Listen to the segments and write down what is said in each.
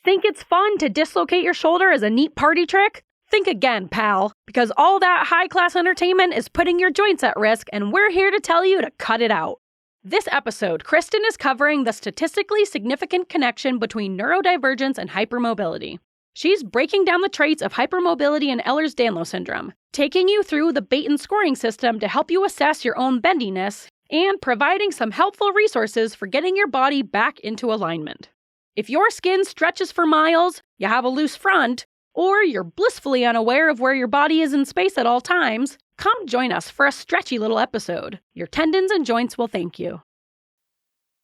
Think it's fun to dislocate your shoulder as a neat party trick? Think again, pal, because all that high-class entertainment is putting your joints at risk, and we're here to tell you to cut it out. This episode, Kristin is covering the statistically significant connection between neurodivergence and hypermobility. She's breaking down the traits of hypermobility and Ehlers-Danlos Syndrome, taking you through the Beighton Scoring System to help you assess your own bendiness, and providing some helpful resources for getting your body back into alignment. If your skin stretches for miles, you have a loose front, or you're blissfully unaware of where your body is in space at all times, come join us for a stretchy little episode. Your tendons and joints will thank you.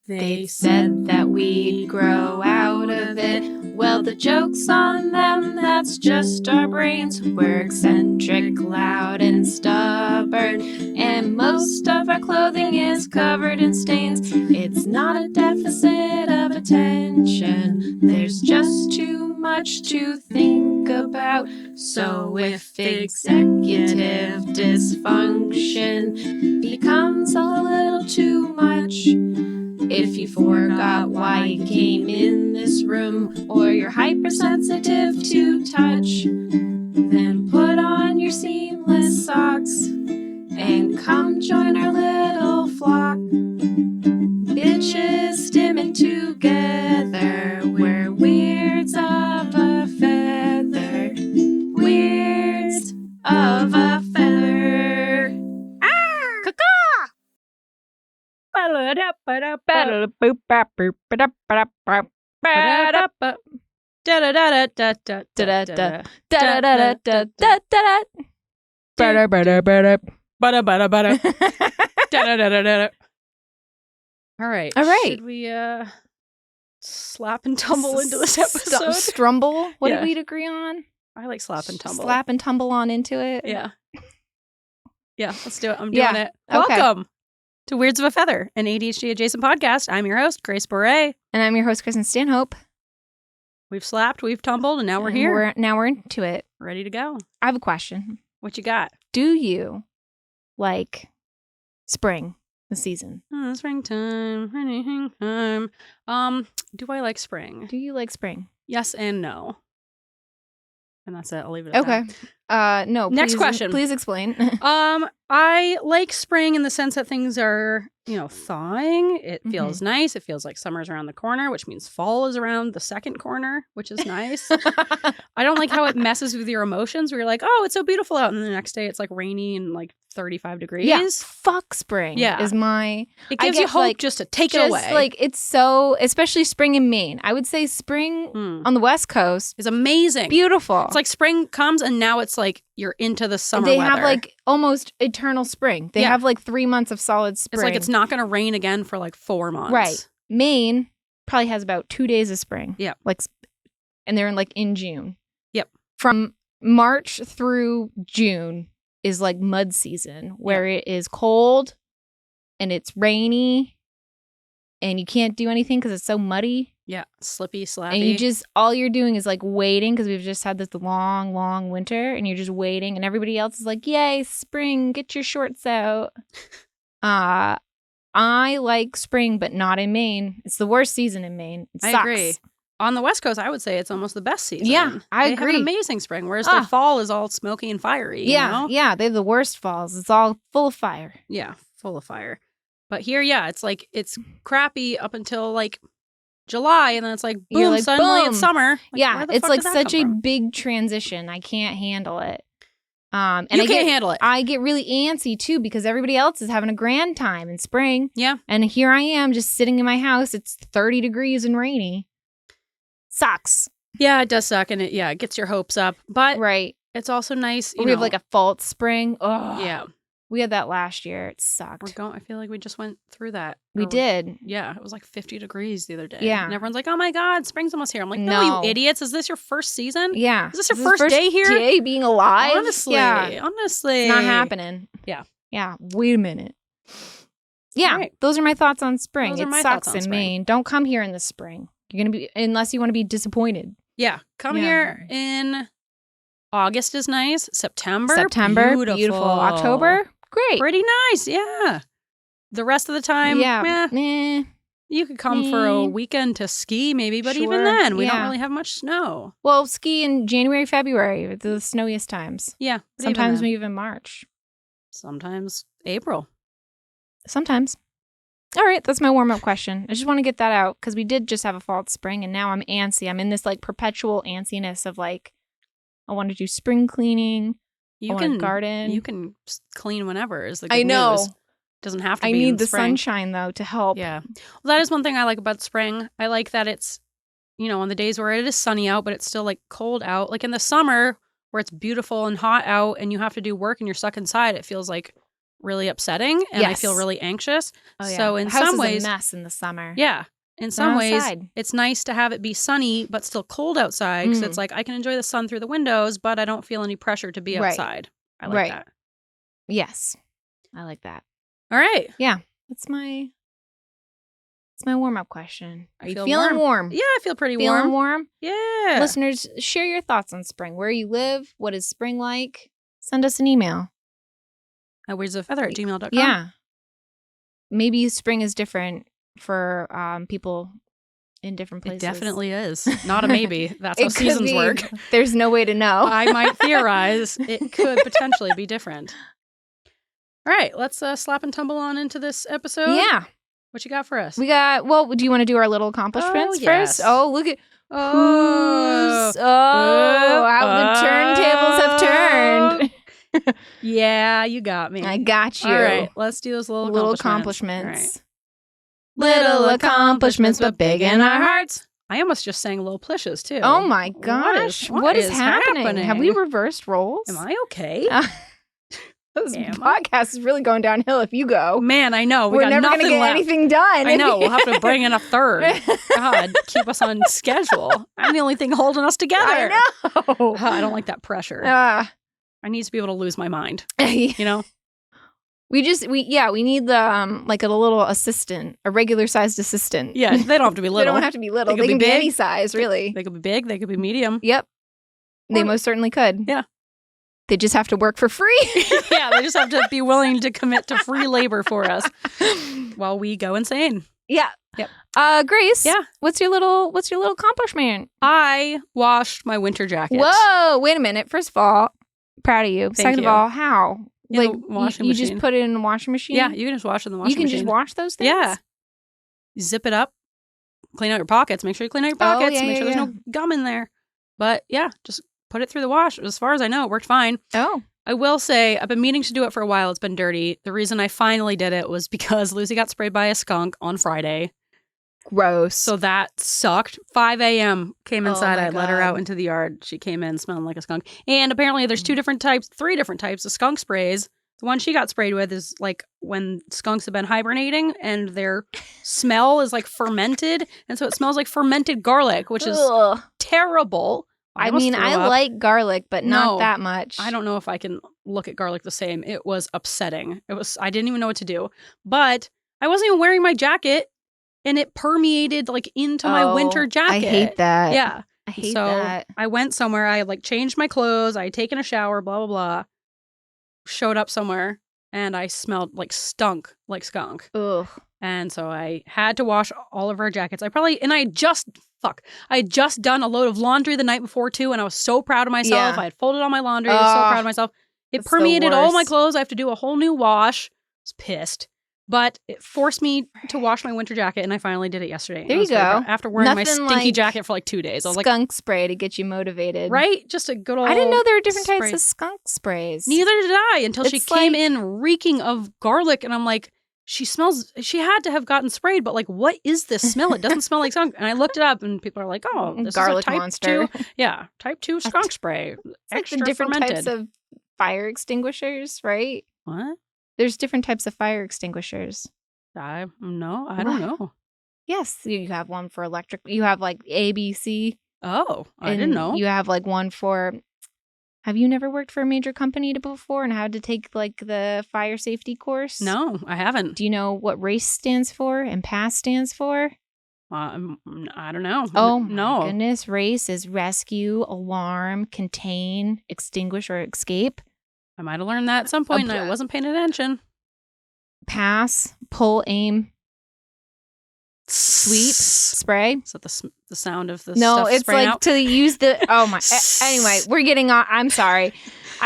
They said that we'd grow out of it. Well, the joke's on them, that's just our brains. We're eccentric, loud, and stubborn, and most of our clothing is covered in stains. It's not a deficit of attention, there's just too much to think about. So if executive dysfunction becomes a little too much, if you forgot why you came in this room, or you're hypersensitive to touch, then put on your seamless socks and come join our little flock. Bitches stimming together, we're weirds of a feather, weirds of a feather. Ah! Caw-caw! All right. Should we slap and tumble into this episode? Strumble? What Yeah. did we agree on? I like slap and tumble. Slap and tumble on into it? Yeah. Yeah, let's do it. I'm doing it. Okay. Welcome to Weirds of a Feather, an ADHD-Adjacent podcast. I'm your host, Grace Beret. And I'm your host, Kristin Stanhope. We've slapped, we've tumbled, and now we're here. We're into it. Ready to go. I have a question. What you got? Do you like spring, the season? Springtime, anything time. Do I like spring? Do you like spring? Yes and no. And that's it. I'll leave it at Okay. No. Next please, question. Please explain. that. I like spring in the sense that things are, thawing. It feels nice. It feels like summer's around the corner, which means fall is around the second corner, which is nice. I don't like how it messes with your emotions where you're like, oh, it's so beautiful out. And then the next day it's like rainy and like 35 degrees. Yeah. Fuck spring. Yeah. Is my. It gives you hope just to take it away. Like it's so, especially spring in Maine. I would say spring on the West Coast is amazing. Beautiful. It's like spring comes and now it's like you're into the summer They weather. have like almost eternal spring. They have like 3 months of solid spring. It's like it's not going to rain again for like 4 months. Right. Maine probably has about 2 days of spring. Yeah. And they're in June. Yep. From March through June is like mud season where it is cold and it's rainy and you can't do anything because it's so muddy. Yeah. Slippy, slappy. And you just, all you're doing is like waiting because we've just had this long, long winter and you're just waiting and everybody else is like, yay, spring, get your shorts out. I like spring, but not in Maine. It's the worst season in Maine. It sucks. I agree. On the West Coast, I would say it's almost the best season. Yeah, I They agree. have an amazing spring, whereas their fall is all smoky and fiery. Yeah, you know? they have the worst falls. It's all full of fire. Yeah, full of fire. But here, it's like it's crappy up until like July, and then it's like boom, You're like, suddenly boom. it's summer. Like, Yeah, where the it's fuck like does that such come a from? big transition. I can't handle it. And You can't handle it. I get really antsy too because everybody else is having a grand time in spring. Yeah. And here I am just sitting in my house. It's 30 degrees and rainy. Sucks. Yeah, it does suck, and it gets your hopes up. But Right. it's also nice. We have like a false spring. Oh, yeah. We had that last year. It sucked. I feel like we just went through that. We did. Yeah, it was like 50 degrees the other day. Yeah. And everyone's like, oh my God, spring's almost here. I'm like, no, you idiots. Is this your first season? Yeah. Is this your first day here? Day being alive? Honestly. It's not happening. Yeah. Yeah. Wait a minute. Yeah. Right. Those are my thoughts on spring. Those are It my thoughts sucks on in spring. Maine. Don't come here in the spring. You're going to be, unless you want to be disappointed. Yeah. Come here in August is nice. September. Beautiful. October, great. Pretty nice. Yeah. The rest of the time, Yeah. You could come for a weekend to ski maybe, but even Sure, then, we don't yeah. really have much snow. Well, ski in January, February, the snowiest times. Yeah. but Sometimes even then. even March. Sometimes April. Sometimes. All right, that's my warm-up question. I just want to get that out because we did just have a fall spring, and now I'm antsy. I'm in this like perpetual antsiness of like, I want to do spring cleaning. I want to garden. You can clean whenever is the good I know. news. Doesn't have to be I need in the spring. sunshine though to help. Yeah. Well, that is one thing I like about spring. I like that it's, on the days where it is sunny out, but it's still like cold out. Like in the summer where it's beautiful and hot out and you have to do work and you're stuck inside, it feels like really upsetting and I feel really anxious. Oh, yeah. So in the house some is ways, a mess in the summer. yeah. In some ways, outside. it's nice to have it be sunny but still cold outside because it's like I can enjoy the sun through the windows, but I don't feel any pressure to be outside. I like that. Yes. I like that. All right. Yeah. That's my warm-up question. Are you feel feeling warm? Yeah, I feel pretty Feeling warm. warm? Yeah. Listeners, share your thoughts on spring. Where you live? What is spring like? Send us an email. At weirdsofeather@gmail.com. Yeah. Maybe spring is different for people in different places. It definitely is. Not a maybe. That's how It could seasons be. work. There's no way to know. I might theorize it could potentially be different. All right, let's slap and tumble on into this episode. Yeah. What you got for us? We got, well, do you want to do our little accomplishments yes. first? Oh, look at Oh. how the turntables have turned. Yeah, you got me. I got you. All right, let's do those little accomplishments. All right. Little accomplishments, but big in our hearts. I almost just sang Little Plishes, too. Oh my gosh. What is happening? Have we reversed roles? Am I okay? This podcast is really going downhill if you go. Man, I know. We're got never nothing going to get left. anything done. I know. We'll have to bring in a third. God, keep us on schedule. I'm the only thing holding us together. I know. I don't like that pressure. I need to be able to lose my mind. You know? We need the like a little assistant, a regular sized assistant. Yeah, they don't have to be little. They don't have to be little. They can be any size, really. They could be big. They could be medium. Yep. They most certainly could. Yeah. They just have to work for free. Yeah, they just have to be willing to commit to free labor for us while we go insane. Yeah. Yep. Grace. Yeah. What's your little accomplishment? I washed my winter jacket. Whoa! Wait a minute. First of all, proud of you. Second of all, how? In like the washing you machine. just put it in the washing machine? Yeah, you can just wash it in the washing machine. You can just wash those things? Yeah. You zip it up, clean out your pockets. Make sure you clean out your pockets. Make sure there's no gum in there. But yeah, just put it through the wash. As far as I know, it worked fine. Oh. I will say, I've been meaning to do it for a while. It's been dirty. The reason I finally did it was because Lucy got sprayed by a skunk on Friday. Gross. So that sucked. 5 a.m. came inside. I let her God. out into the yard. She came in smelling like a skunk. And apparently there's three different types of skunk sprays. The one she got sprayed with is like when skunks have been hibernating and their smell is like fermented. And so it smells like fermented garlic, which is terrible. I mean, I like garlic, but not that much. I don't know if I can look at garlic the same. It was upsetting. I didn't even know what to do. But I wasn't even wearing my jacket and it permeated like into my winter jacket. I hate that. Yeah. I hate that. I went somewhere. I like changed my clothes. I had taken a shower, blah, blah, blah. Showed up somewhere and I smelled like stunk like skunk. Ugh. And so I had to wash all of our jackets. I had just done a load of laundry the night before too, and I was so proud of myself. Yeah. I had folded all my laundry. I was so proud of myself. It permeated all my clothes. I have to do a whole new wash. I was pissed. But it forced me to wash my winter jacket, and I finally did it yesterday. There you go. After wearing my Nothing stinky like jacket for like 2 days. I was skunk spray to get you motivated. Right? Just a good old I didn't know there were different spray. types of skunk sprays. Neither did I until she It's came in reeking of garlic, and I'm like, she had to have gotten sprayed, but like, what is this smell? It doesn't smell like skunk. And I looked it up, and people are like, oh, this garlic is a type monster. 2. Yeah, type 2 skunk spray. It's Extra like the different fermented. types of fire extinguishers, right? What? There's different types of fire extinguishers. I don't know. Yes, you have one for electric. You have like ABC. Oh, I didn't know. You have like one for. Have you never worked for a major company before and had to take like the fire safety course? No, I haven't. Do you know what RACE stands for and PASS stands for? I don't know. Oh no. My goodness. RACE is rescue, alarm, contain, extinguish, or escape. I might have learned that at some point and I wasn't paying attention. PASS, pull, aim, sweep spray. Is that the sound of the No, stuff it's spraying like out? to use the. Oh my. Anyway, we're getting on. I'm sorry.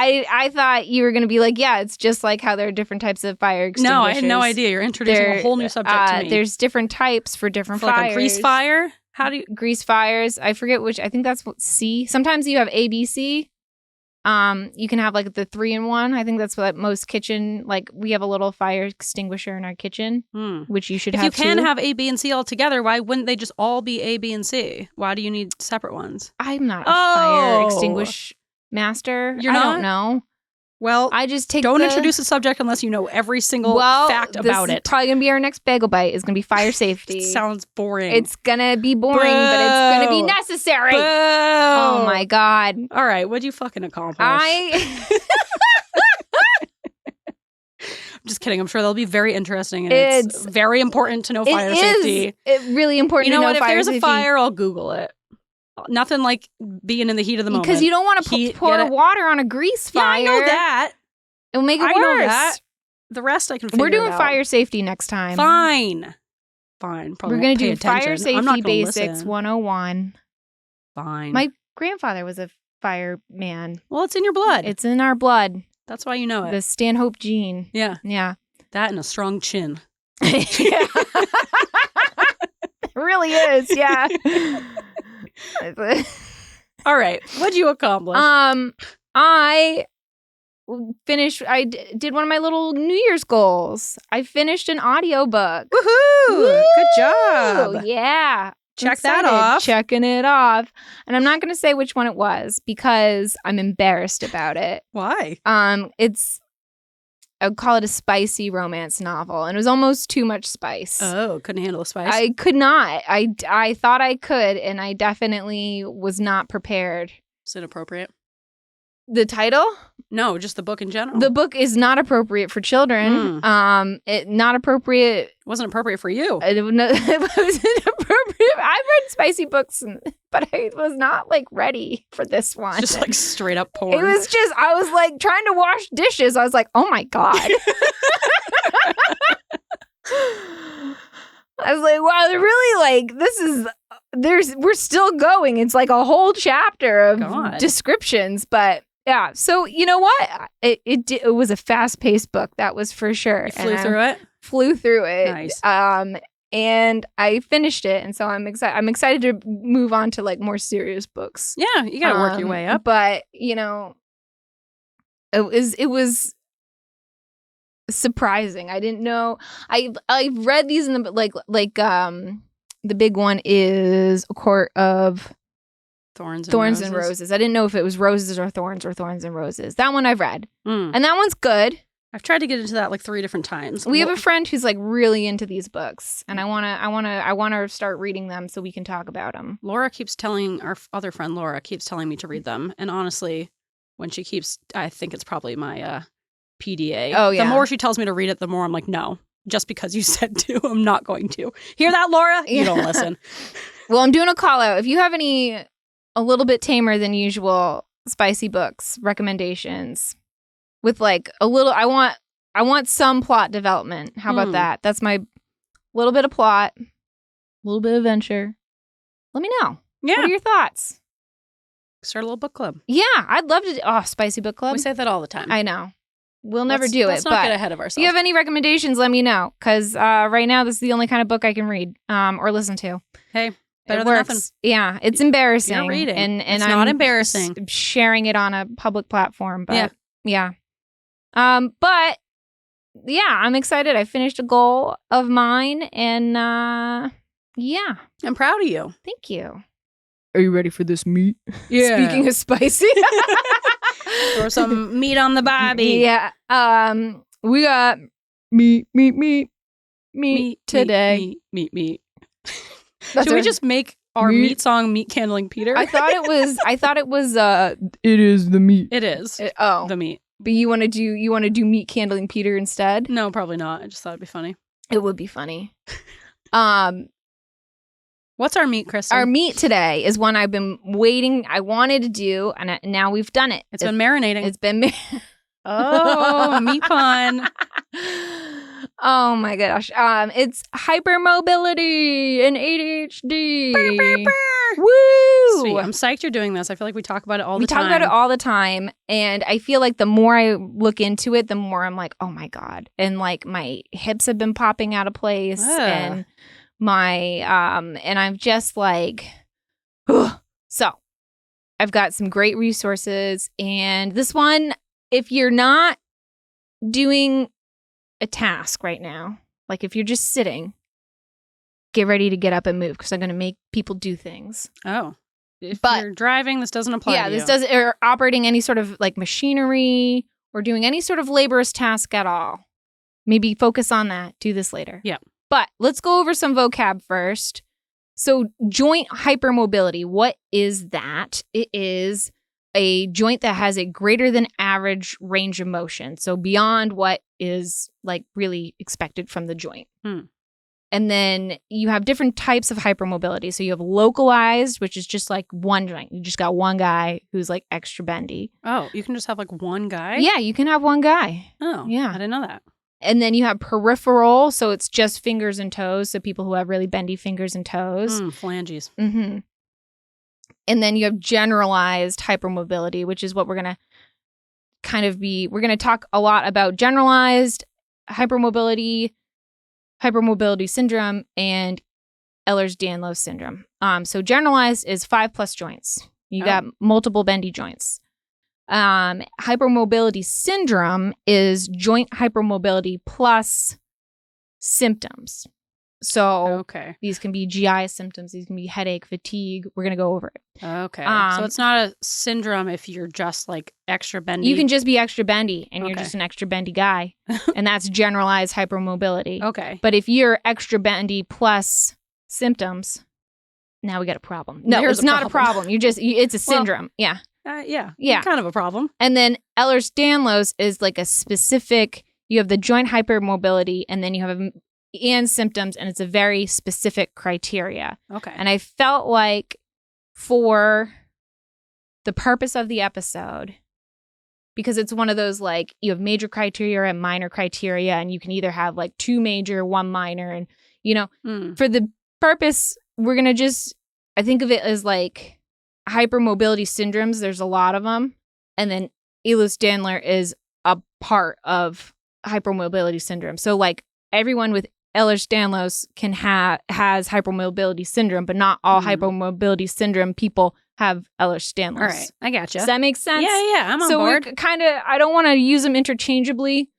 I thought you were going to be like, yeah, it's just like how there are different types of fire extinguishers. No, I had no idea. You're introducing a whole new subject to me. There's different types for different fires. Like a grease fire? How do you... Grease fires. I forget which. I think that's what C. Sometimes you have A, B, C. You can have like the 3-in-1. I think that's what most kitchen, like we have a little fire extinguisher in our kitchen, which you should have. If you can have A, B, and C all together, why wouldn't they just all be A, B, and C? Why do you need separate ones? I'm not a fire extinguish master. You're not? I don't know. Well, I just take don't introduce a subject unless you know every single fact about it. This is probably going to be our next bagel bite. Is going to be fire safety. It sounds boring. It's going to be boring, but it's going to be necessary. Boo. Oh my God. All right. What'd you fucking accomplish? I'm just kidding. I'm sure they'll be very interesting. And it's very important to know fire safety. It's really important to know fire safety. If there's a fire, I'll Google it. Nothing like being in the heat of the moment. Because you don't want to pour water on a grease fire. Yeah, I know that. It'll make it worse. Know that. The rest I can figure We're doing out. fire safety next time. Fine. Probably we're going to do attention. Fire Safety Basics 101. Fine. My grandfather was a fireman. Well, it's in your blood. It's in our blood. That's why you know it. The Stanhope gene. Yeah. Yeah. That and a strong chin. Yeah. It really is, yeah. All right. What'd you accomplish? I did one of my little New Year's goals. I finished an audiobook. Woohoo! Good job. Yeah. Check that off. Checking it off. And I'm not going to say which one it was because I'm embarrassed about it. Why? I would call it a spicy romance novel, and it was almost too much spice. Oh, couldn't handle the spice? I could not. I thought I could, and I definitely was not prepared. Is it appropriate? The title? No, just the book in general. The book is not appropriate for children. Not appropriate. It wasn't appropriate for you. It wasn't appropriate. I've read spicy books, but I was not like ready for this one. Just like straight up porn. It was just, I was like trying to wash dishes. I was like, oh my God. I was like, wow, they're really like, we're still going. It's like a whole chapter of descriptions, but yeah. So you know what? It was a fast-paced book. That was for sure. You flew through it? Nice. And I finished it, and so I'm excited. I'm excited to move on to like more serious books. Yeah, you got to work your way up. But you know, it was surprising. I didn't know. I've read these in the the big one is A Court of Thorns and Roses. I didn't know if it was roses or thorns and roses. That one I've read, and that one's good. I've tried to get into that like 3 different times. We have a friend who's like really into these books, and I want to start reading them so we can talk about them. Our other friend Laura keeps telling me to read them, and honestly, when she keeps, I think it's probably my PDA. Oh yeah. The more she tells me to read it, the more I'm like, no, just because you said to, I'm not going to. Hear that, Laura? You don't listen. Well, I'm doing a call out. If you have any a little bit tamer than usual spicy books recommendations. With like a little, I want some plot development. How about that? That's my little bit of plot, a little bit of adventure. Let me know. Yeah. What are your thoughts? Start a little book club. Yeah, I'd love to. Spicy book club. We say that all the time. I know. We'll never do it. Let's not get ahead of ourselves. If you have any recommendations, let me know. Because right now, this is the only kind of book I can read or listen to. Hey. Better than nothing. Yeah, it's embarrassing. You're reading. And it's I'm not embarrassing. Sharing it on a public platform. But yeah. But yeah, I'm excited. I finished a goal of mine, and yeah, I'm proud of you. Thank you. Are you ready for this meat? Yeah. Speaking of spicy, throw some meat on the barbie. Yeah. We got meat today. Meat. Should we just make our meat song "Meat Candling Peter"? I thought it was. It is the meat. It is. The meat. But you want to do Meat Candling Peter instead? No, probably not. I just thought it'd be funny. It would be funny. What's our meat, Kristin? Our meat today is one I've been waiting. I wanted to do, and now we've done it. It's been marinating. It's been. Oh, meat pun. Oh my gosh. It's hypermobility and ADHD. Woo! Sweet. I'm psyched you're doing this. I feel like we talk about it all the time. We talk about it all the time. And I feel like the more I look into it, the more I'm like, oh my God. And like my hips have been popping out of place. And my, and I'm just like, ugh. So I've got some great resources. And this one, if you're not doing a task right now, like if you're just sitting, get ready to get up and move because I'm going to make people do things. Oh. If you're driving, this doesn't apply to you. Yeah, this doesn't, or operating any sort of like machinery or doing any sort of laborious task at all. Maybe focus on that. Do this later. Yeah. But let's go over some vocab first. So joint hypermobility, what is that? It is a joint that has a greater than average range of motion. So beyond what is like really expected from the joint. And then you have different types of hypermobility. So you have localized, which is just like one joint. You just got one guy who's like extra bendy. Oh, you can just have like one guy? Yeah, you can have one guy. Oh, yeah. I didn't know that. And then you have peripheral. So it's just fingers and toes. So people who have really bendy fingers and toes. Phalanges. Mm-hmm. And then you have generalized hypermobility, which is what we're going to we're going to talk a lot about generalized hypermobility syndrome, and Ehlers-Danlos Syndrome. So generalized is 5+ joints. You got multiple bendy joints. Hypermobility syndrome is joint hypermobility plus symptoms. So these can be GI symptoms. These can be headache, fatigue. We're going to go over it. Okay. So it's not a syndrome if you're just like extra bendy. You can just be extra bendy and you're just an extra bendy guy. And that's generalized hypermobility. Okay. But if you're extra bendy plus symptoms, now we got a problem. No, it's not a problem. It's a syndrome. Yeah. Yeah. Kind of a problem. And then Ehlers-Danlos is like a specific, you have the joint hypermobility and then you have and symptoms, and it's a very specific criteria. Okay. And I felt like for the purpose of the episode, because it's one of those like you have major criteria and minor criteria, and you can either have like 2 major, 1 minor, and for the purpose, we're going to I think of it as like hypermobility syndromes. There's a lot of them. And then Ehlers-Danlos is a part of hypermobility syndrome. So like everyone with Ehlers-Danlos has hypermobility syndrome, but not all hypermobility syndrome people have Ehlers-Danlos. All right, I gotcha. Does that make sense? Yeah, I'm on board. So I don't want to use them interchangeably,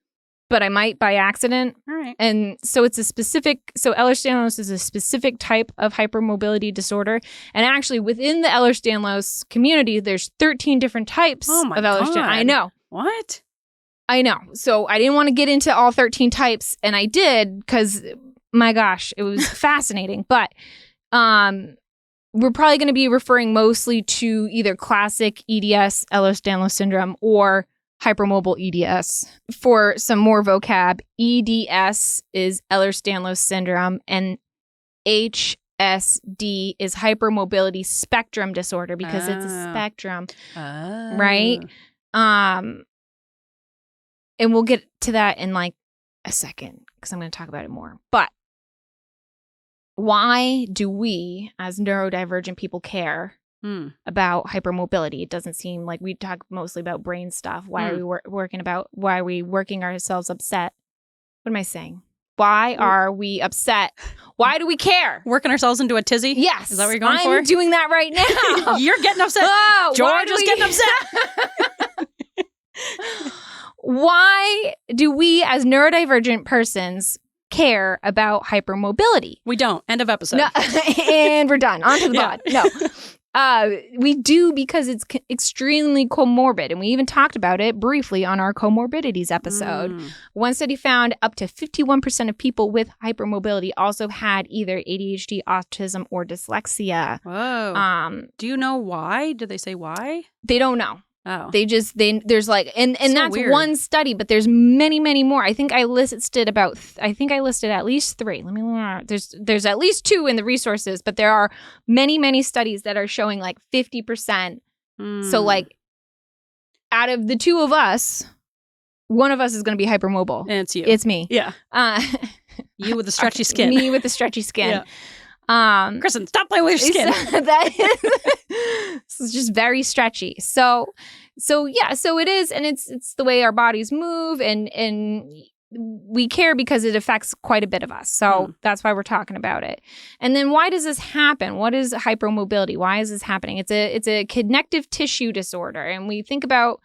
but I might by accident. All right. And so it's Ehlers-Danlos is a specific type of hypermobility disorder. And actually within the Ehlers-Danlos community, there's 13 different types of Ehlers-Danlos. I know. What? I know. So I didn't want to get into all 13 types, and I did because, my gosh, it was fascinating. But we're probably going to be referring mostly to either classic EDS, Ehlers-Danlos Syndrome, or hypermobile EDS. For some more vocab, EDS is Ehlers-Danlos Syndrome, and HSD is hypermobility spectrum disorder because it's a spectrum, right? And we'll get to that in like a second because I'm going to talk about it more. But why do we as neurodivergent people care about hypermobility? It doesn't seem like we talk mostly about brain stuff. Why are we working ourselves upset? What am I saying? Why are we upset? Why do we care? Working ourselves into a tizzy? Yes. Is that what you're going for? I'm doing that right now. You're getting upset. Oh, George is getting upset. Why do we as neurodivergent persons care about hypermobility? We don't. End of episode. No, and we're done. On to the pod. No. We do because it's extremely comorbid. And we even talked about it briefly on our comorbidities episode. One study found up to 51% of people with hypermobility also had either ADHD, autism, or dyslexia. Whoa. Do you know why? Did they say why? They don't know. Oh. There's like, and so that's weird. one study, but there's many, many more. I think I listed at least 3. Let me learn. There's at least 2 in the resources, but there are many, many studies that are showing like 50%. So like out of the 2 of us, one of us is going to be hypermobile. And it's you. It's me. Yeah. You with the stretchy skin. Me with the stretchy skin. Yeah. Kristin, stop playing with your skin. This is just very stretchy. So it is, and it's the way our bodies move, and we care because it affects quite a bit of us. So that's why we're talking about it. And then why does this happen? What is hypermobility? Why is this happening? It's a connective tissue disorder, and we think about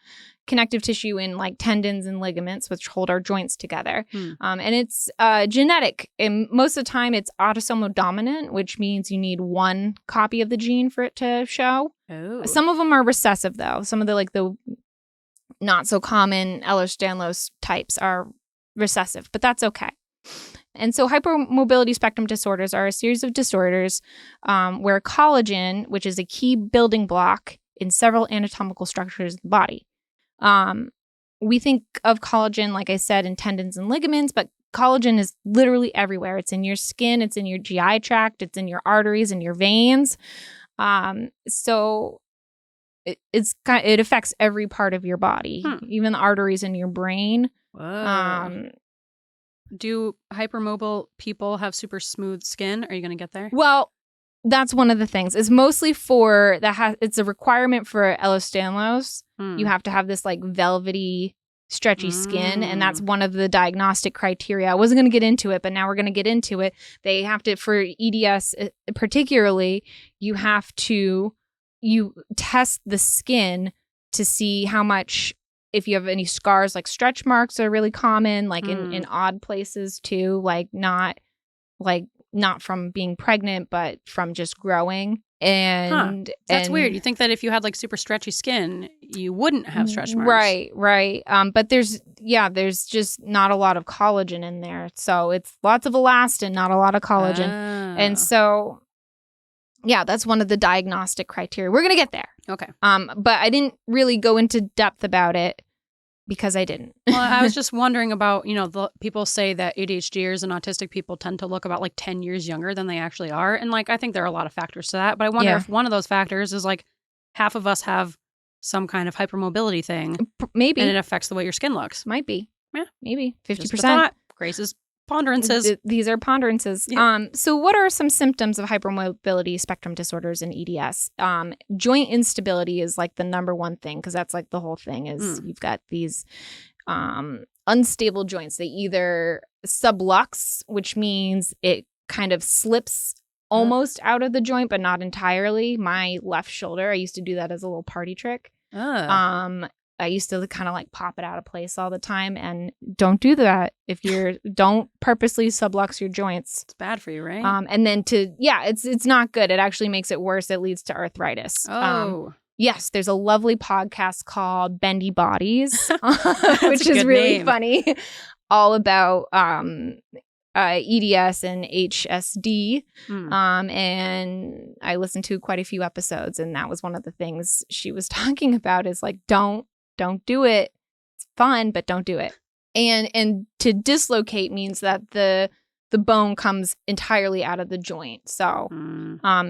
connective tissue in like tendons and ligaments, which hold our joints together. And it's genetic. And most of the time it's autosomal dominant, which means you need one copy of the gene for it to show. Oh. Some of them are recessive though. Some of the not so common Ehlers-Danlos types are recessive, but that's okay. And so hypermobility spectrum disorders are a series of disorders where collagen, which is a key building block in several anatomical structures of the body. We think of collagen, like I said, in tendons and ligaments, but collagen is literally everywhere. It's in your skin, it's in your GI tract, it's in your arteries and your veins. So it affects every part of your body, even the arteries in your brain. Whoa. Do hypermobile people have super smooth skin? Are you going to get there? Well, that's one of the things. It's mostly for it's a requirement for Ehlers-Danlos. You have to have this like velvety, stretchy skin, and that's one of the diagnostic criteria. I wasn't going to get into it, but now we're going to get into it. They have to, for EDS particularly, you test the skin to see how much, if you have any scars, like stretch marks are really common, like in odd places too, like not from being pregnant, but from just growing. And that's weird. You think that if you had like super stretchy skin, you wouldn't have stretch marks. Right. But there's just not a lot of collagen in there. So it's lots of elastin, not a lot of collagen. And so, yeah, that's one of the diagnostic criteria. We're going to get there. Okay. But I didn't really go into depth about it because I didn't. Well, I was just wondering about, the people say that ADHDers and autistic people tend to look about like 10 years younger than they actually are. And like, I think there are a lot of factors to that. But I wonder if one of those factors is like half of us have some kind of hypermobility thing. Maybe. And it affects the way your skin looks. Might be. Yeah. Maybe. 50%. Just a thought. Grace's ponderances. These are ponderances. Yeah. So what are some symptoms of hypermobility spectrum disorders in EDS? Joint instability is like the number one thing, because that's like the whole thing is you've got these unstable joints. They either sublux, which means it kind of slips almost out of the joint, but not entirely. My left shoulder, I used to do that as a little party trick. I used to kind of like pop it out of place all the time, and don't do that if don't purposely sublux your joints. It's bad for you, right? And then it's not good. It actually makes it worse. It leads to arthritis. Yes, there's a lovely podcast called Bendy Bodies, which is really funny, all about EDS and HSD. And I listened to quite a few episodes, and that was one of the things she was talking about is like, don't do it. It's fun, but don't do it. And to dislocate means that the bone comes entirely out of the joint. So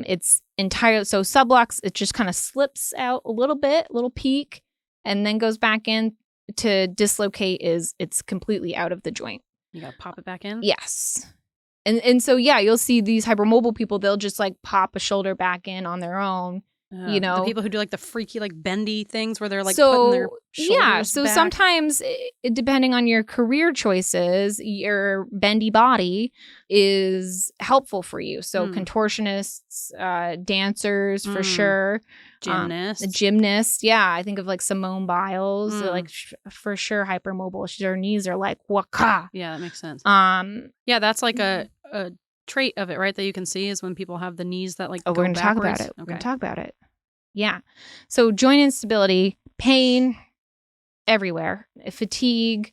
it's entirely, so sublux, it just kind of slips out a little bit, little peak, and then goes back in. To dislocate is it's completely out of the joint. You gotta pop it back in? Yes. And so, yeah, you'll see these hypermobile people, they'll just like pop a shoulder back in on their own. The people who do like the freaky like bendy things where they're like putting their shoulders back. Sometimes depending on your career choices, your bendy body is helpful for you. So contortionists, dancers for sure, gymnasts. Yeah, I think of like Simone Biles, like for sure hypermobile. Her knees are like waka. Yeah, that makes sense. Yeah, that's like a trait of it, right? That you can see is when people have the knees that like go we're going to talk about it. Okay. We're going to talk about it. Yeah. So joint instability, pain everywhere, fatigue,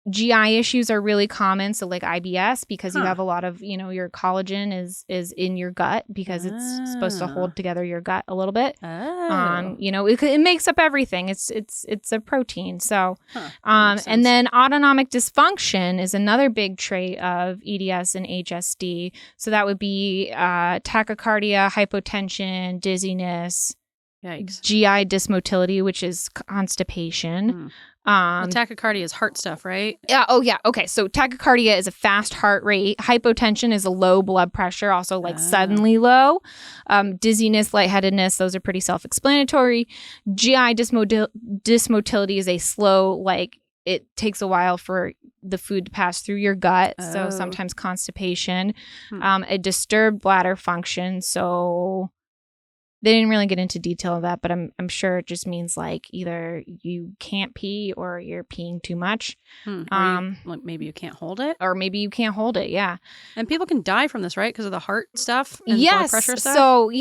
GI issues are really common. So like IBS, because you have a lot of, your collagen is in your gut because it's supposed to hold together your gut a little bit. It makes up everything. It's a protein. So, and then autonomic dysfunction is another big trait of EDS and HSD. So that would be tachycardia, hypotension, dizziness, Yikes. GI dysmotility, which is constipation. Well, tachycardia is heart stuff, right? Yeah. Oh, yeah. Okay. So tachycardia is a fast heart rate. Hypotension is a low blood pressure, also like suddenly low. Dizziness, lightheadedness, those are pretty self-explanatory. GI dysmotility is a slow, like it takes a while for the food to pass through your gut. So sometimes constipation. A disturbed bladder function. So they didn't really get into detail of that, but I'm sure it just means like either you can't pee or you're peeing too much. Like maybe you can't hold it? Or maybe you can't hold it, yeah. And people can die from this, right? Because of the heart stuff and blood pressure stuff? So,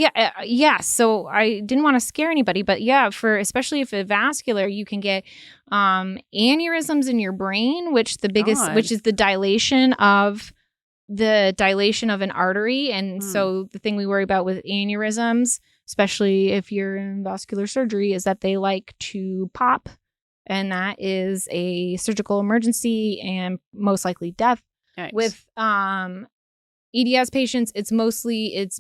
so I didn't want to scare anybody, but yeah, especially if it's vascular, you can get aneurysms in your brain, which is the dilation of an artery. And so the thing we worry about with aneurysms, especially if you're in vascular surgery, is that they like to pop, and that is a surgical emergency and most likely death. Yikes. With EDS patients, it's mostly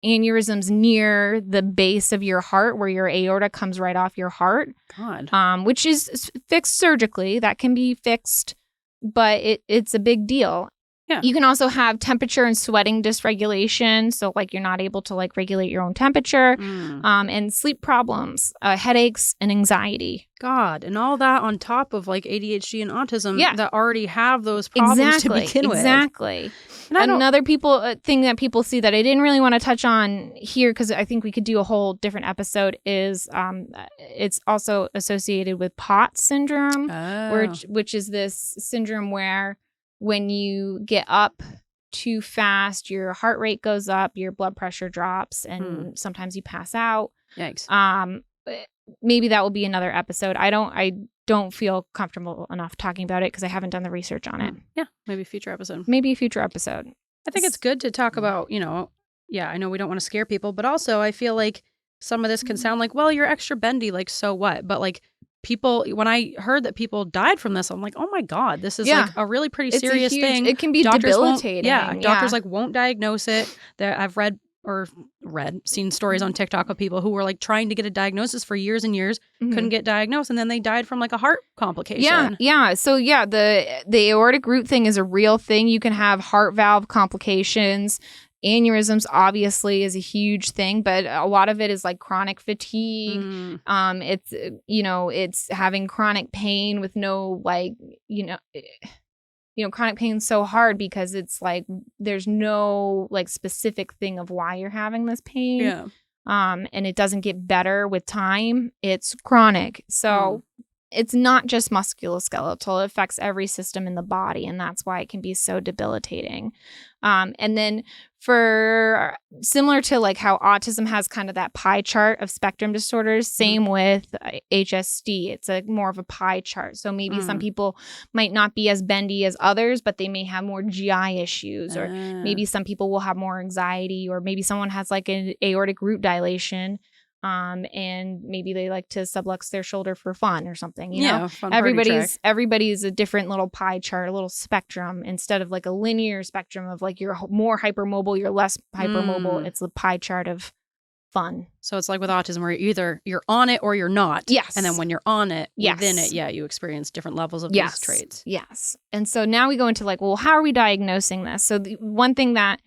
aneurysms near the base of your heart, where your aorta comes right off your heart. God. Which is fixed surgically. That can be fixed, but it's a big deal. Yeah. You can also have temperature and sweating dysregulation. So like you're not able to like regulate your own temperature, and sleep problems, headaches and anxiety. God. And all that on top of like ADHD and autism that already have those problems to begin with. Exactly. Another thing that people see that I didn't really want to touch on here, because I think we could do a whole different episode, is it's also associated with POTS syndrome, which is this syndrome where when you get up too fast, your heart rate goes up, your blood pressure drops, and sometimes you pass out. Yikes. Maybe that will be another episode. I don't feel comfortable enough talking about it because I haven't done the research on it. Yeah, maybe a future episode. I think it's good to talk about, I know we don't want to scare people, but also I feel like some of this can sound like, well, you're extra bendy, like, so what? But like, people, when I heard that people died from this, I'm like, oh my God, this is like a really pretty serious thing. It can be debilitating. Doctors like won't diagnose it. I've seen stories on TikTok of people who were like trying to get a diagnosis for years and years, couldn't get diagnosed, and then they died from like a heart complication. Yeah. So the aortic root thing is a real thing. You can have heart valve complications. Aneurysms obviously is a huge thing, but a lot of it is like chronic fatigue. It's having chronic pain with no chronic pain so hard because it's like there's no like specific thing of why you're having this pain. Yeah. And it doesn't get better with time. It's chronic. So it's not just musculoskeletal. It affects every system in the body, and that's why it can be so debilitating. And then for similar to like how autism has kind of that pie chart of spectrum disorders, same with HSD. It's more of a pie chart. So maybe some people might not be as bendy as others, but they may have more GI issues, or maybe some people will have more anxiety, or maybe someone has like an aortic root dilation. And maybe they like to sublux their shoulder for fun or something, you know? Fun everybody's a different little pie chart, a little spectrum, instead of like a linear spectrum of like you're more hypermobile, you're less hypermobile. It's the pie chart of fun. So it's like with autism where either you're on it or you're not. Yes. And then when you're on it, within it, you experience different levels of these traits. Yes. And so now we go into like, well, how are we diagnosing this? So the one thing that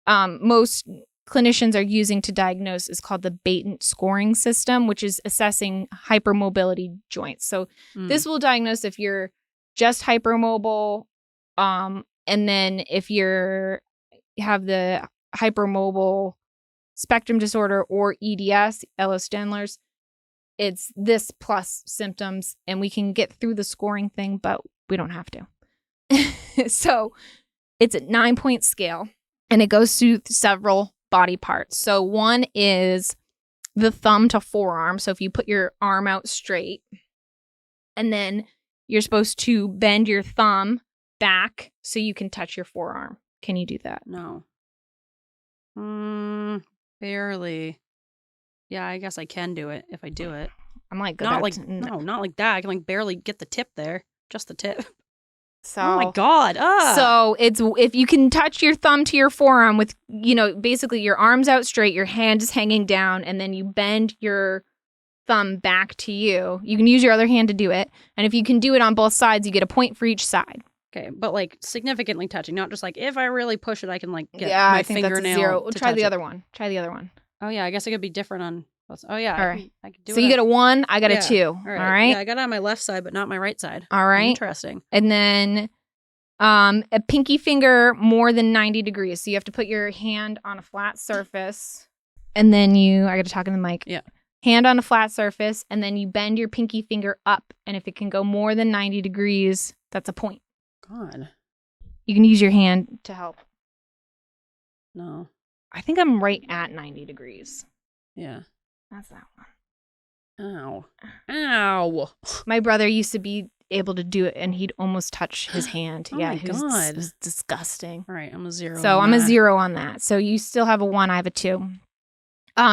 most clinicians are using to diagnose is called the Beighton Scoring System, which is assessing hypermobility joints. So this will diagnose if you're just hypermobile, and then if you have the hypermobile spectrum disorder or EDS, Ehlers-Danlos, it's this plus symptoms, and we can get through the scoring thing, but we don't have to. So it's a 9-point scale, and it goes through several body parts. So one is the thumb to forearm. So if you put your arm out straight, and then you're supposed to bend your thumb back so you can touch your forearm. Can you do that? No. Barely. Yeah, I guess I can do it if I do it. I'm like, not like that. I can like barely get the tip there. Just the tip. So, oh my God. So it's if you can touch your thumb to your forearm with, basically your arms out straight, your hand is hanging down, and then you bend your thumb back to you. You can use your other hand to do it. And if you can do it on both sides, you get a point for each side. Okay, but like significantly touching, not just like if I really push it, I can like get I my think fingernail. that's a 0. To Try touch the it. other one. Try the other one. Oh yeah, I guess it could be different on both. Oh yeah, All right. I could do So it. you get a 1, I got a 2. All right. Yeah, I got it on my left side, but not my right side. All right. Interesting. And then a pinky finger more than 90 degrees. So you have to put your hand on a flat surface. And then I got to talk in the mic. Yeah. Hand on a flat surface. And then you bend your pinky finger up. And if it can go more than 90 degrees, that's a point. God. You can use your hand to help. No. I think I'm right at 90 degrees. Yeah. That's that one. Ow. Ow. My brother used to be able to do it, and he'd almost touch his hand. Oh yeah, my God. It was disgusting. All right, I'm a 0. So on I'm that. a 0 on that. So you still have a 1, I have a 2.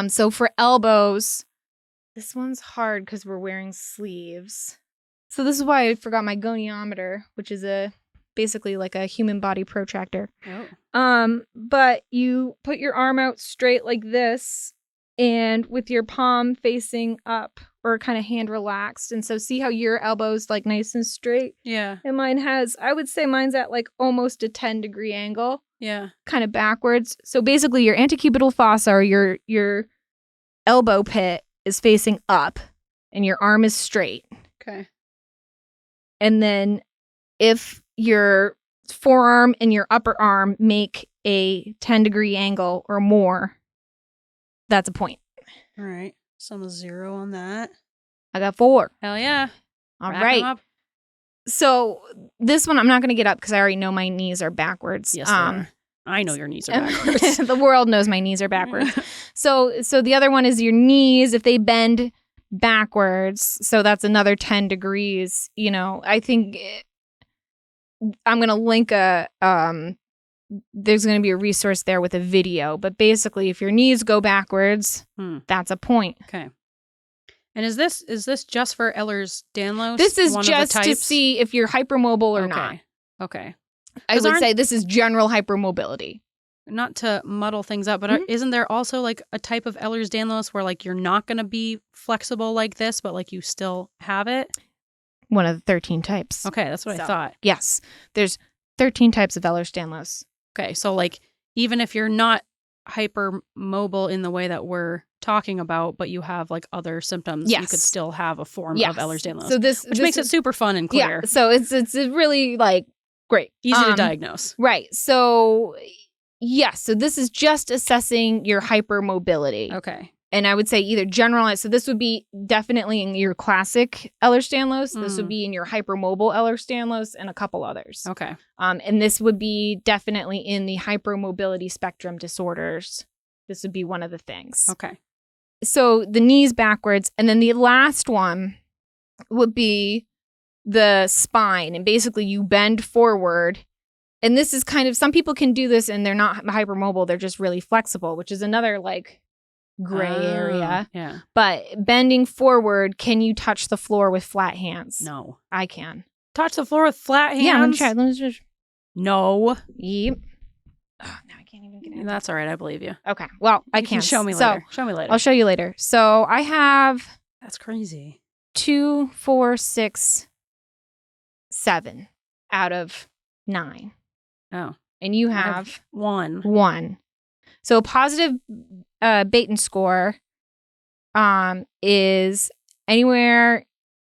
So for elbows, this one's hard because we're wearing sleeves. So this is why I forgot my goniometer, which is basically like a human body protractor. Oh. But you put your arm out straight like this, and with your palm facing up or kind of hand relaxed. And so see how your elbow's like nice and straight? Yeah. And I would say mine's at like almost a 10-degree angle. Yeah. Kind of backwards. So basically your antecubital fossa or your elbow pit is facing up and your arm is straight. Okay. And then if your forearm and your upper arm make a 10-degree angle or more, that's a point. All right. So I'm a 0 on that. I got 4. Hell yeah. All Wrap 'em right. up. So this one I'm not going to get up because I already know my knees are backwards. Yes, they are. I know your knees are backwards. The world knows my knees are backwards. So the other one is your knees. If they bend backwards, so that's another 10 degrees. I think I'm going to link there's going to be a resource there with a video. But basically, if your knees go backwards, that's a point. Okay. And is this just for Ehlers-Danlos? This is one just of the to types? see if you're hypermobile or not. Okay. I would say this is general hypermobility. Not to muddle things up, but isn't there also like a type of Ehlers-Danlos where like you're not going to be flexible like this, but like you still have it? One of the 13 types. Okay, that's what I thought. Yes. There's 13 types of Ehlers-Danlos. Okay, so like even if you're not hypermobile in the way that we're talking about, but you have like other symptoms, you could still have a form of Ehlers-Danlos. So this makes it super fun and clear. Yeah. So it's really like great. Easy to diagnose. Right. So yes. So this is just assessing your hypermobility. Okay. And I would say either generalized. So this would be definitely in your classic Ehlers-Danlos. This would be in your hypermobile Ehlers-Danlos and a couple others. Okay. And this would be definitely in the hypermobility spectrum disorders. This would be one of the things. Okay. So the knees backwards. And then the last one would be the spine. And basically you bend forward. And this is kind of, some people can do this and they're not hypermobile. They're just really flexible, which is another like gray area. Yeah. But bending forward, can you touch the floor with flat hands? No. I can. Touch the floor with flat hands? Yeah, I'm going to try. No. Yep. Oh, now I can't even get it. That's all right. I believe you. Okay. Well, I You can can't. show me later. Show me later. I'll show you later. So I have That's crazy. 2, 4, 6, 7 out of 9. Oh. And you I have 1. 1. So positive Beighton score is anywhere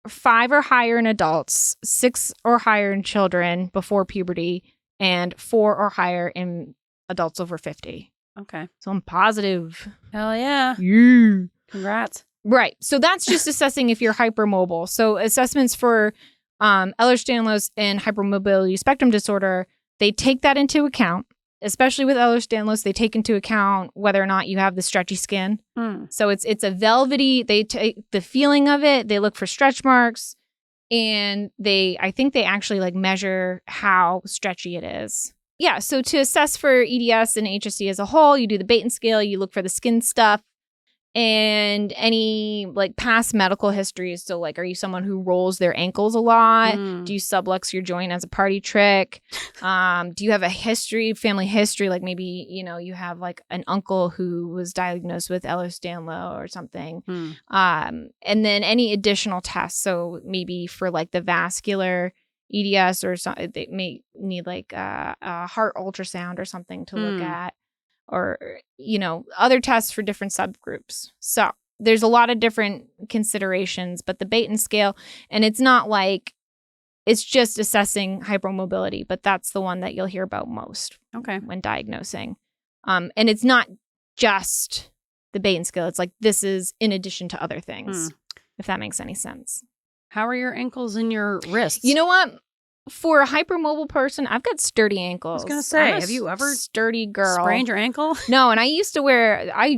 5 or higher in adults, 6 or higher in children before puberty, and 4 or higher in adults over 50. Okay. So I'm positive. Hell yeah. Yeah. Congrats. Right. So that's just assessing if you're hypermobile. So assessments for Ehlers-Danlos and hypermobility spectrum disorder, they take that into account. Especially with Ehlers-Danlos, they take into account whether or not you have the stretchy skin. So it's a velvety, they take the feeling of it, they look for stretch marks, and I think they actually like measure how stretchy it is. Yeah, so to assess for EDS and HSD as a whole, you do the Beighton scale, you look for the skin stuff, And any like past medical history. So like, are you someone who rolls their ankles a lot? Do you sublux your joint as a party trick? Do you have a family history? Like maybe, you have like an uncle who was diagnosed with Ehlers-Danlos or something. And then any additional tests. So maybe for like the vascular EDS or something, they may need like a heart ultrasound or something to look at. Or, other tests for different subgroups. So there's a lot of different considerations, but the Beighton scale, and it's not like it's just assessing hypermobility, but that's the one that you'll hear about most when diagnosing. And it's not just the Beighton scale. It's like this is in addition to other things, if that makes any sense. How are your ankles and your wrists? You know what? For a hypermobile person, I've got sturdy ankles. I was going to say, have you ever sturdy girl sprained your ankle? No, and I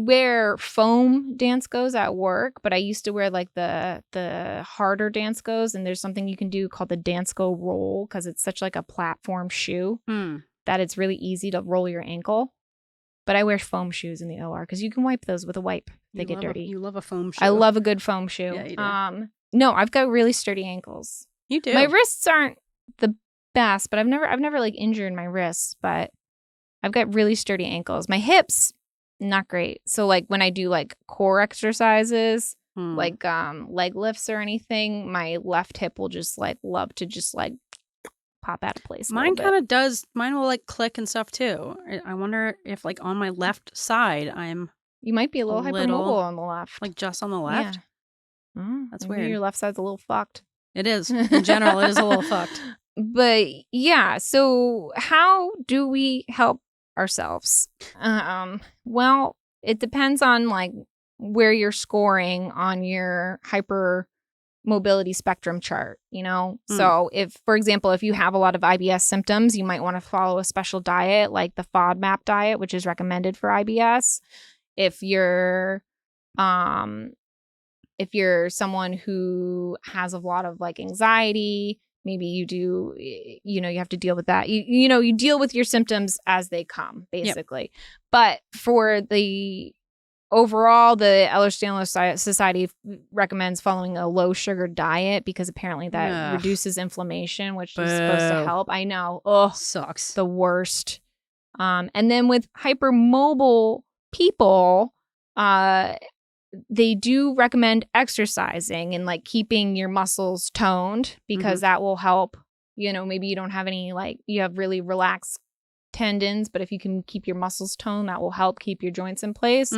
wear foam Danskos at work, but I used to wear like the harder Danskos, and there's something you can do called the Dansko roll because it's such like a platform shoe that it's really easy to roll your ankle. But I wear foam shoes in the OR because you can wipe those with a wipe. They get dirty. You love a foam shoe. I love a good foam shoe. Yeah, you do. No, I've got really sturdy ankles. You do. My wrists aren't the best, but I've never like injured my wrists, but I've got really sturdy ankles. My hips, not great. So like when I do like core exercises, like leg lifts or anything, my left hip will just like love to just like pop out of place. Mine kind of does. Mine will like click and stuff too. I wonder if like on my left side, you might be a little hypermobile on the left. Like just on the left? Yeah. That's maybe weird. Your left side's a little fucked. It is. In general, it is a little fucked. But yeah, so how do we help ourselves? Well, it depends on like where you're scoring on your hypermobility spectrum chart, So if, for example, if you have a lot of IBS symptoms, you might want to follow a special diet like the FODMAP diet, which is recommended for IBS. If you're someone who has a lot of like anxiety, maybe you do, you have to deal with that. You deal with your symptoms as they come, basically. Yep. But for the overall, the Ehlers-Danlos Society recommends following a low sugar diet because apparently that reduces inflammation, which is supposed to help. I know. Ugh. Sucks. The worst. And then with hypermobile people, they do recommend exercising and like keeping your muscles toned because that will help. Maybe you don't have any you have really relaxed tendons, but if you can keep your muscles toned, that will help keep your joints in place.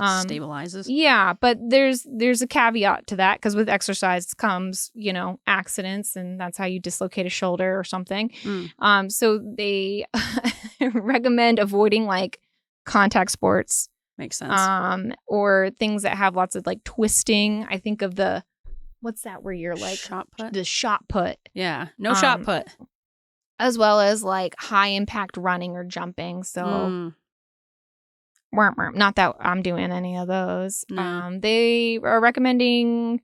Stabilizes. Yeah, but there's a caveat to that because with exercise comes, accidents, and that's how you dislocate a shoulder or something. So they recommend avoiding like contact sports. Makes sense. Or things that have lots of like twisting. I think of what's that where you're like shot put? The shot put. Yeah. No shot put. As well as like high impact running or jumping. So not that I'm doing any of those. No. They are recommending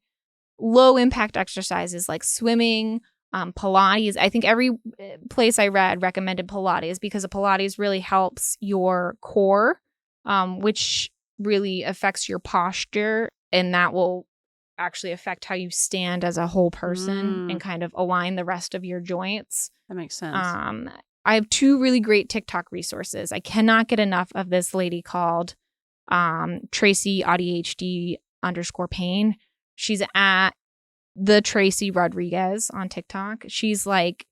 low impact exercises like swimming, Pilates. I think every place I read recommended Pilates because Pilates really helps your core. Which really affects your posture, and that will actually affect how you stand as a whole person and kind of align the rest of your joints. That makes sense. I have 2 really great TikTok resources. I cannot get enough of this lady called Tracy AuDHD_pain. She's at the Tracy Rodriguez on TikTok. She's like,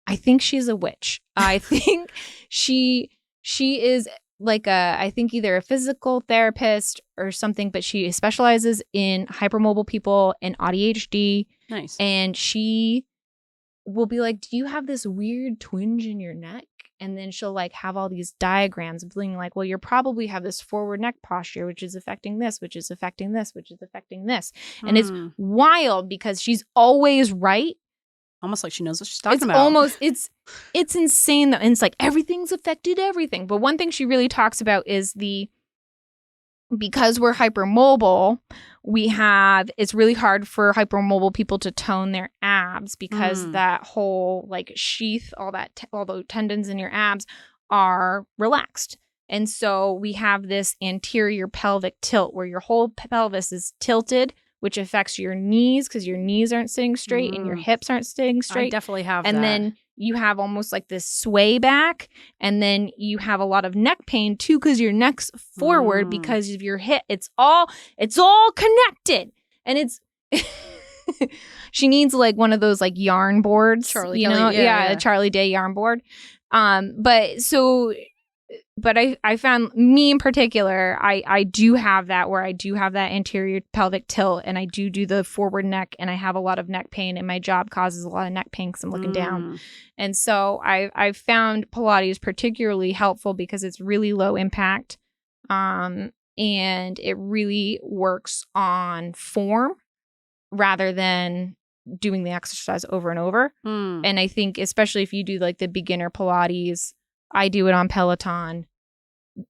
I think she's a witch. I think she is like I think either a physical therapist or something, but she specializes in hypermobile people and ADHD. Nice. And she will be like, do you have this weird twinge in your neck? And then she'll like have all these diagrams being like, well, you probably have this forward neck posture, which is affecting this, which is affecting this, which is affecting this. And it's wild because she's always right. Almost like she knows what she's talking about. It's insane though. And it's like everything's affected everything. But one thing she really talks about is because we're hypermobile, it's really hard for hypermobile people to tone their abs because that whole like sheath, all the tendons in your abs are relaxed. And so we have this anterior pelvic tilt where your whole pelvis is tilted, which affects your knees because your knees aren't sitting straight and your hips aren't sitting straight. I definitely have that. And then you have almost like this sway back. And then you have a lot of neck pain too because your neck's forward because of your hip. It's all connected. And it's she needs like one of those like yarn boards. Charlie you Kelly, know? yeah. A Charlie Day yarn board. But I found me in particular, I do have that where I do have that anterior pelvic tilt and I do the forward neck and I have a lot of neck pain and my job causes a lot of neck pain because I'm looking down. And so I've found Pilates particularly helpful because it's really low impact and it really works on form rather than doing the exercise over and over. And I think especially if you do like the beginner Pilates, I do it on Peloton.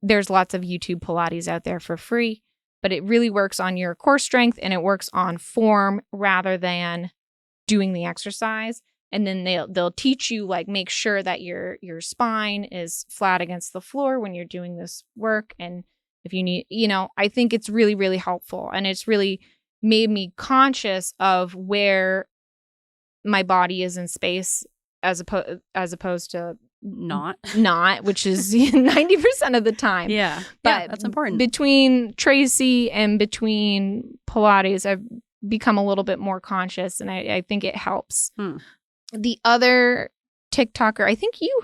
There's lots of YouTube Pilates out there for free, but it really works on your core strength and it works on form rather than doing the exercise. And then they'll teach you like make sure that your spine is flat against the floor when you're doing this work. And if you need, I think it's really, really helpful. And it's really made me conscious of where my body is in space as opposed to not, which is 90% of the time. Yeah. But that's important. Between Tracy and between Pilates, I've become a little bit more conscious and I think it helps. The other TikToker, I think you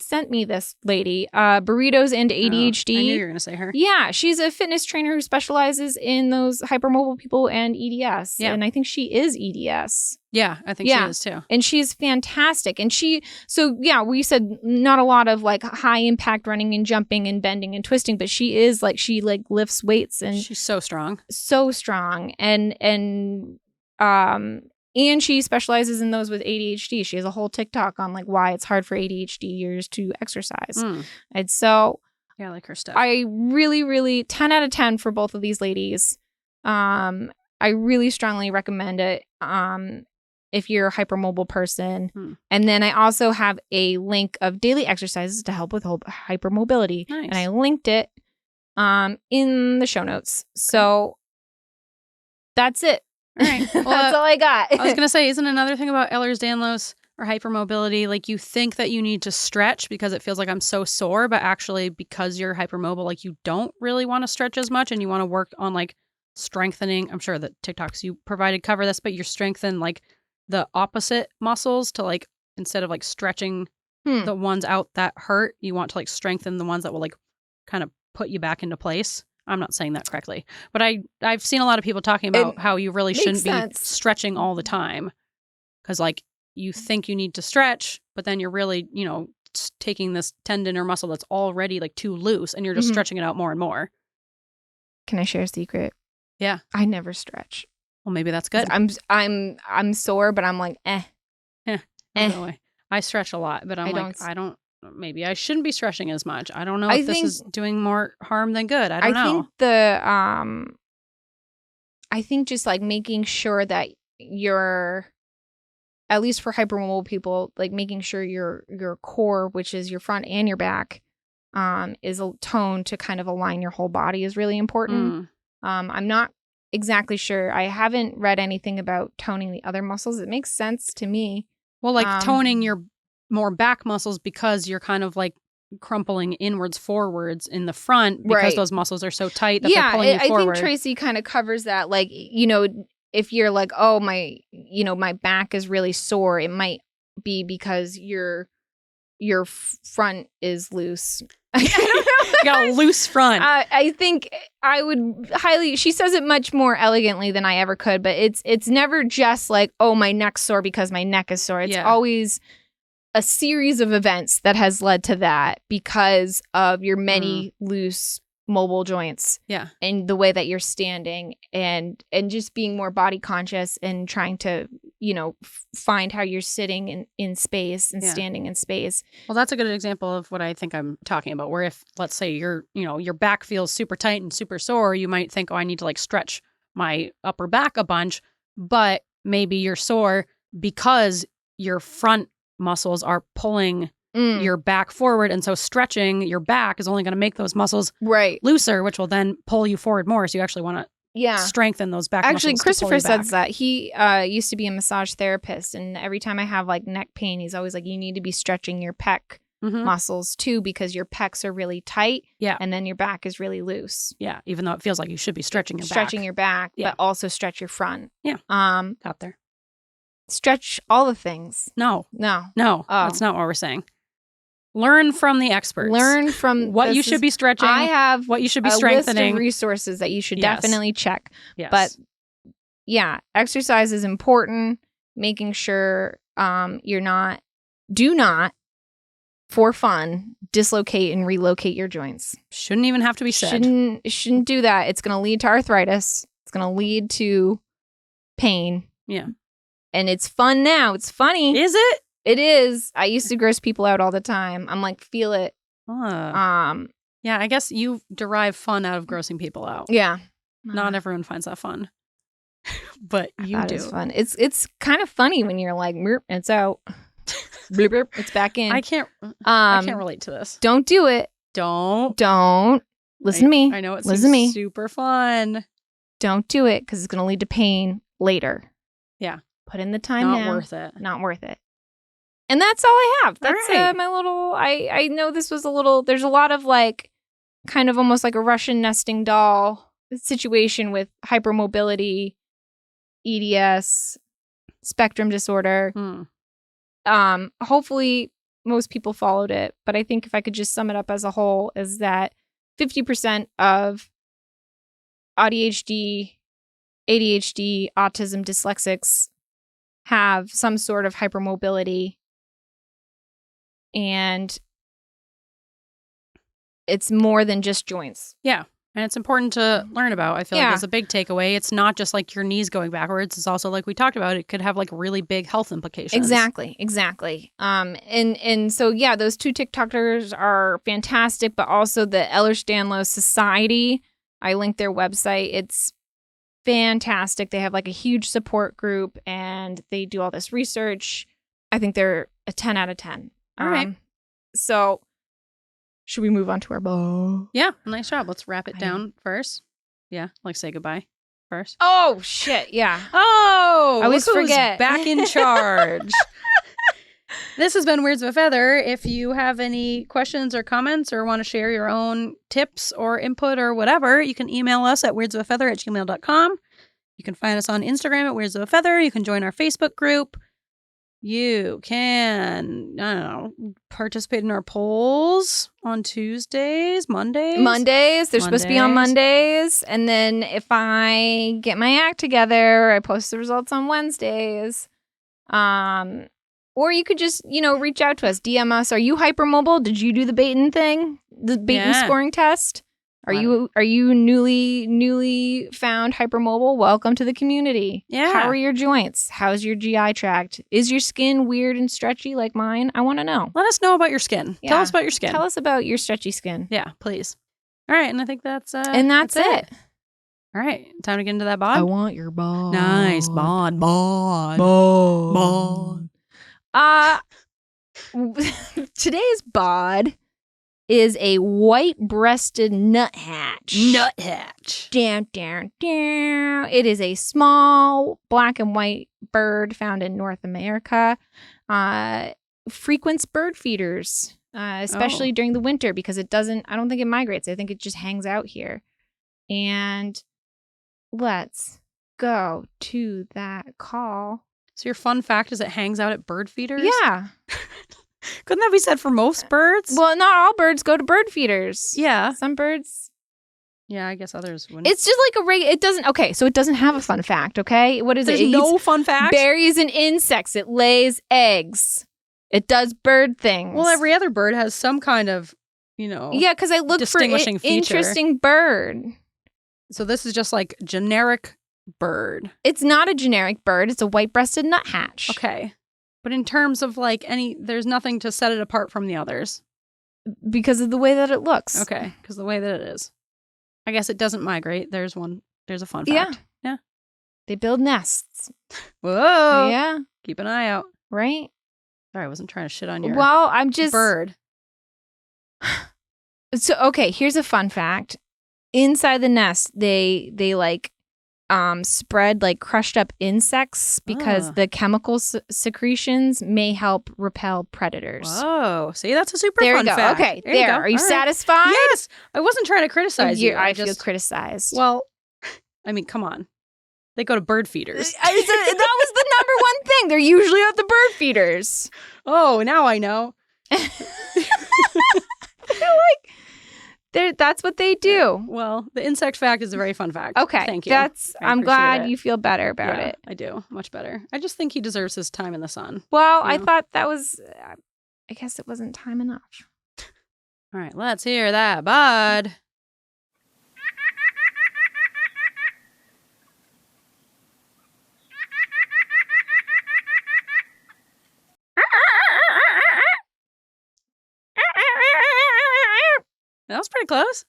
sent me this lady, Burritos and ADHD. I knew you were going to say her. Yeah, she's a fitness trainer who specializes in those hypermobile people and EDS. Yeah. And I think she is EDS. Yeah, I think she is too. And she's fantastic. And we said not a lot of like high impact running and jumping and bending and twisting, but she lifts weights and she's so strong. So strong. And she specializes in those with ADHD. She has a whole TikTok on like why it's hard for ADHDers to exercise. And so I like her stuff. I really, really 10 out of 10 for both of these ladies. I really strongly recommend it if you're a hypermobile person. And then I also have a link of daily exercises to help with hypermobility. Nice. And I linked it in the show notes. So that's it. All right. Well, that's all I got. I was going to say, isn't another thing about Ehlers-Danlos or hypermobility, like you think that you need to stretch because it feels like I'm so sore, but actually because you're hypermobile, like you don't really want to stretch as much and you want to work on like strengthening. I'm sure that TikToks you provided cover this, but you strengthen like the opposite muscles to like, instead of like stretching the ones out that hurt, you want to like strengthen the ones that will like kind of put you back into place. I'm not saying that correctly, but I've seen a lot of people talking about how you really shouldn't be stretching all the time because like you think you need to stretch, but then you're really, taking this tendon or muscle that's already like too loose and you're just stretching it out more and more. Can I share a secret? Yeah. I never stretch. Well, maybe that's good. I'm sore, but I'm like, Anyway, I stretch a lot, but I don't. Maybe I shouldn't be stretching as much. I don't know if this is doing more harm than good. I don't know. I think just like making sure that you're, at least for hypermobile people, like making sure your core, which is your front and your back, is toned to kind of align your whole body is really important. I'm not exactly sure. I haven't read anything about toning the other muscles. It makes sense to me. Well, like toning your more back muscles because you're kind of like crumpling inwards forwards in the front because those muscles are so tight that they're pulling you forward. I think Tracy kind of covers that. Like, if you're like, oh, my back is really sore, it might be because your front is loose. I don't know. You got a loose front. I think I would she says it much more elegantly than I ever could, but it's never just like, oh, my neck's sore because my neck is sore. It's always a series of events that has led to that because of your many loose mobile joints and the way that you're standing and just being more body conscious and trying to, find how you're sitting in space and standing in space. Well, that's a good example of what I think I'm talking about, where if, let's say, your back feels super tight and super sore, you might think, oh, I need to like stretch my upper back a bunch, but maybe you're sore because your front muscles are pulling your back forward. And so stretching your back is only going to make those muscles looser, which will then pull you forward more. So you actually want to strengthen those back muscles. Actually, Christopher says that. He used to be a massage therapist. And every time I have like neck pain, he's always like, you need to be stretching your pec muscles too, because your pecs are really tight. Yeah. And then your back is really loose. Yeah. Even though it feels like you should be stretching your back. Stretching your back, but also stretch your front. Yeah. Out there. Stretch all the things. No. Oh. That's not what we're saying. Learn from the experts. Learn from what you should be stretching. I have what you should be strengthening. A list of resources that you should definitely check. Yes. But yeah, exercise is important. Making sure do not, for fun, dislocate and relocate your joints. Shouldn't even have to be said. Shouldn't do that. It's going to lead to arthritis. It's going to lead to pain. Yeah. And it's fun now. It's funny. Is it? It is. I used to gross people out all the time. I'm like, feel it. Yeah, I guess you derive fun out of grossing people out. Yeah. Not everyone finds that fun. But you do. It's fun. It's kind of funny when you're like, it's out. Bloop, bloop, it's back in. I can't relate to this. Don't do it. Don't. Listen to me. I know it's super fun. Don't do it because it's going to lead to pain later. Yeah. Put in the time now. Not worth it. And that's all I have. That's right. My little, I know this was there's a lot of like, kind of almost like a Russian nesting doll situation with hypermobility, EDS, spectrum disorder. Hopefully most people followed it. But I think if I could just sum it up as a whole is that 50% of AuDHD, ADHD, autism, dyslexics have some sort of hypermobility. And it's more than just joints. Yeah. And it's important to learn about. I feel like it's a big takeaway. It's not just like your knees going backwards. It's also like we talked about, it could have like really big health implications. Exactly. And so, yeah, those two TikTokers are fantastic, but also the Ehlers-Danlos Society. I linked their website. It's fantastic. They have like a huge support group and they do all this research. I think they're a 10 out of 10. All right. So should we move on to our bow? Yeah, nice job. Let's wrap it down first. Yeah, like say goodbye first. Oh, shit. Yeah. Oh, I always forget. Back in charge. This has been Weirds of a Feather. If you have any questions or comments or want to share your own tips or input or whatever, you can email us at weirdsofafeather@gmail.com. You can find us on Instagram at Weirds of a Feather. You can join our Facebook group. You can, I don't know, participate in our polls on Tuesdays, Mondays. They're supposed to be on Mondays. And then if I get my act together, I post the results on Wednesdays. Or you could just, reach out to us, DM us. Are you hypermobile? Did you do the Beighton thing? The Beighton scoring test? Are you newly found hypermobile? Welcome to the community. Yeah. How are your joints? How's your GI tract? Is your skin weird and stretchy like mine? I want to know. Let us know about your skin. Yeah. Tell us about your skin. Tell us about your stretchy skin. Yeah, please. All right, and I think that's it. All right, time to get into that bod. I want your bod. Nice bod. Today's bod is a white-breasted nuthatch. Down. It is a small black and white bird found in North America. Frequents bird feeders, especially during the winter because I don't think it migrates. I think it just hangs out here. And let's go to that call. So your fun fact is it hangs out at bird feeders? Yeah. Couldn't that be said for most birds? Well, not all birds go to bird feeders. Yeah. Some birds. Yeah, I guess others wouldn't. It's just like it doesn't, okay, so it doesn't have a fun fact, okay? What is it? There's no fun fact? Berries and insects. It lays eggs. It does bird things. Well, every other bird has some kind of, Yeah, because I look for distinguishing feature. Interesting bird. So this is just like generic bird. It's not a generic bird. It's a white-breasted nuthatch. Okay. But in terms of like there's nothing to set it apart from the others. Because of the way that it looks. Okay. Because the way that it is. I guess it doesn't migrate. There's a fun fact. Yeah. They build nests. Whoa. Yeah. Keep an eye out. Right? Sorry, I wasn't trying to shit on your Well, I'm just... bird. So, okay, here's a fun fact. Inside the nest, they like spread like crushed up insects because the chemical secretions may help repel predators. Whoa. See, that's a super there fun you go. fact. Okay, there you go. Are you All right. satisfied? Yes. I wasn't trying to criticize you. I feel criticized. Well, I mean, come on. They go to bird feeders. That was the number one thing. They're usually at the bird feeders. Oh, now I know. That's what they do. Well, the insect fact is a very fun fact. Okay. Thank you. I'm glad you feel better about it. I do. Much better. I just think he deserves his time in the sun. Well, I thought that was, I guess it wasn't time enough. All right, let's hear that, bud. That was pretty close,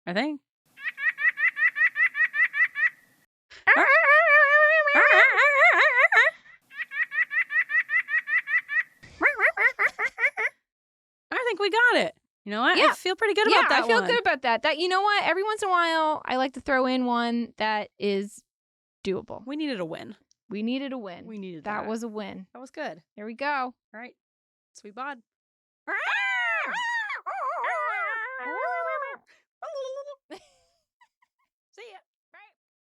I think. I think we got it. You know what? Yeah. I feel pretty good about that one. Yeah, I feel good about that. You know what? Every once in a while, I like to throw in one that is doable. We needed a win. We needed a win. We needed that. That was a win. That was good. There we go. All right. Sweet bod.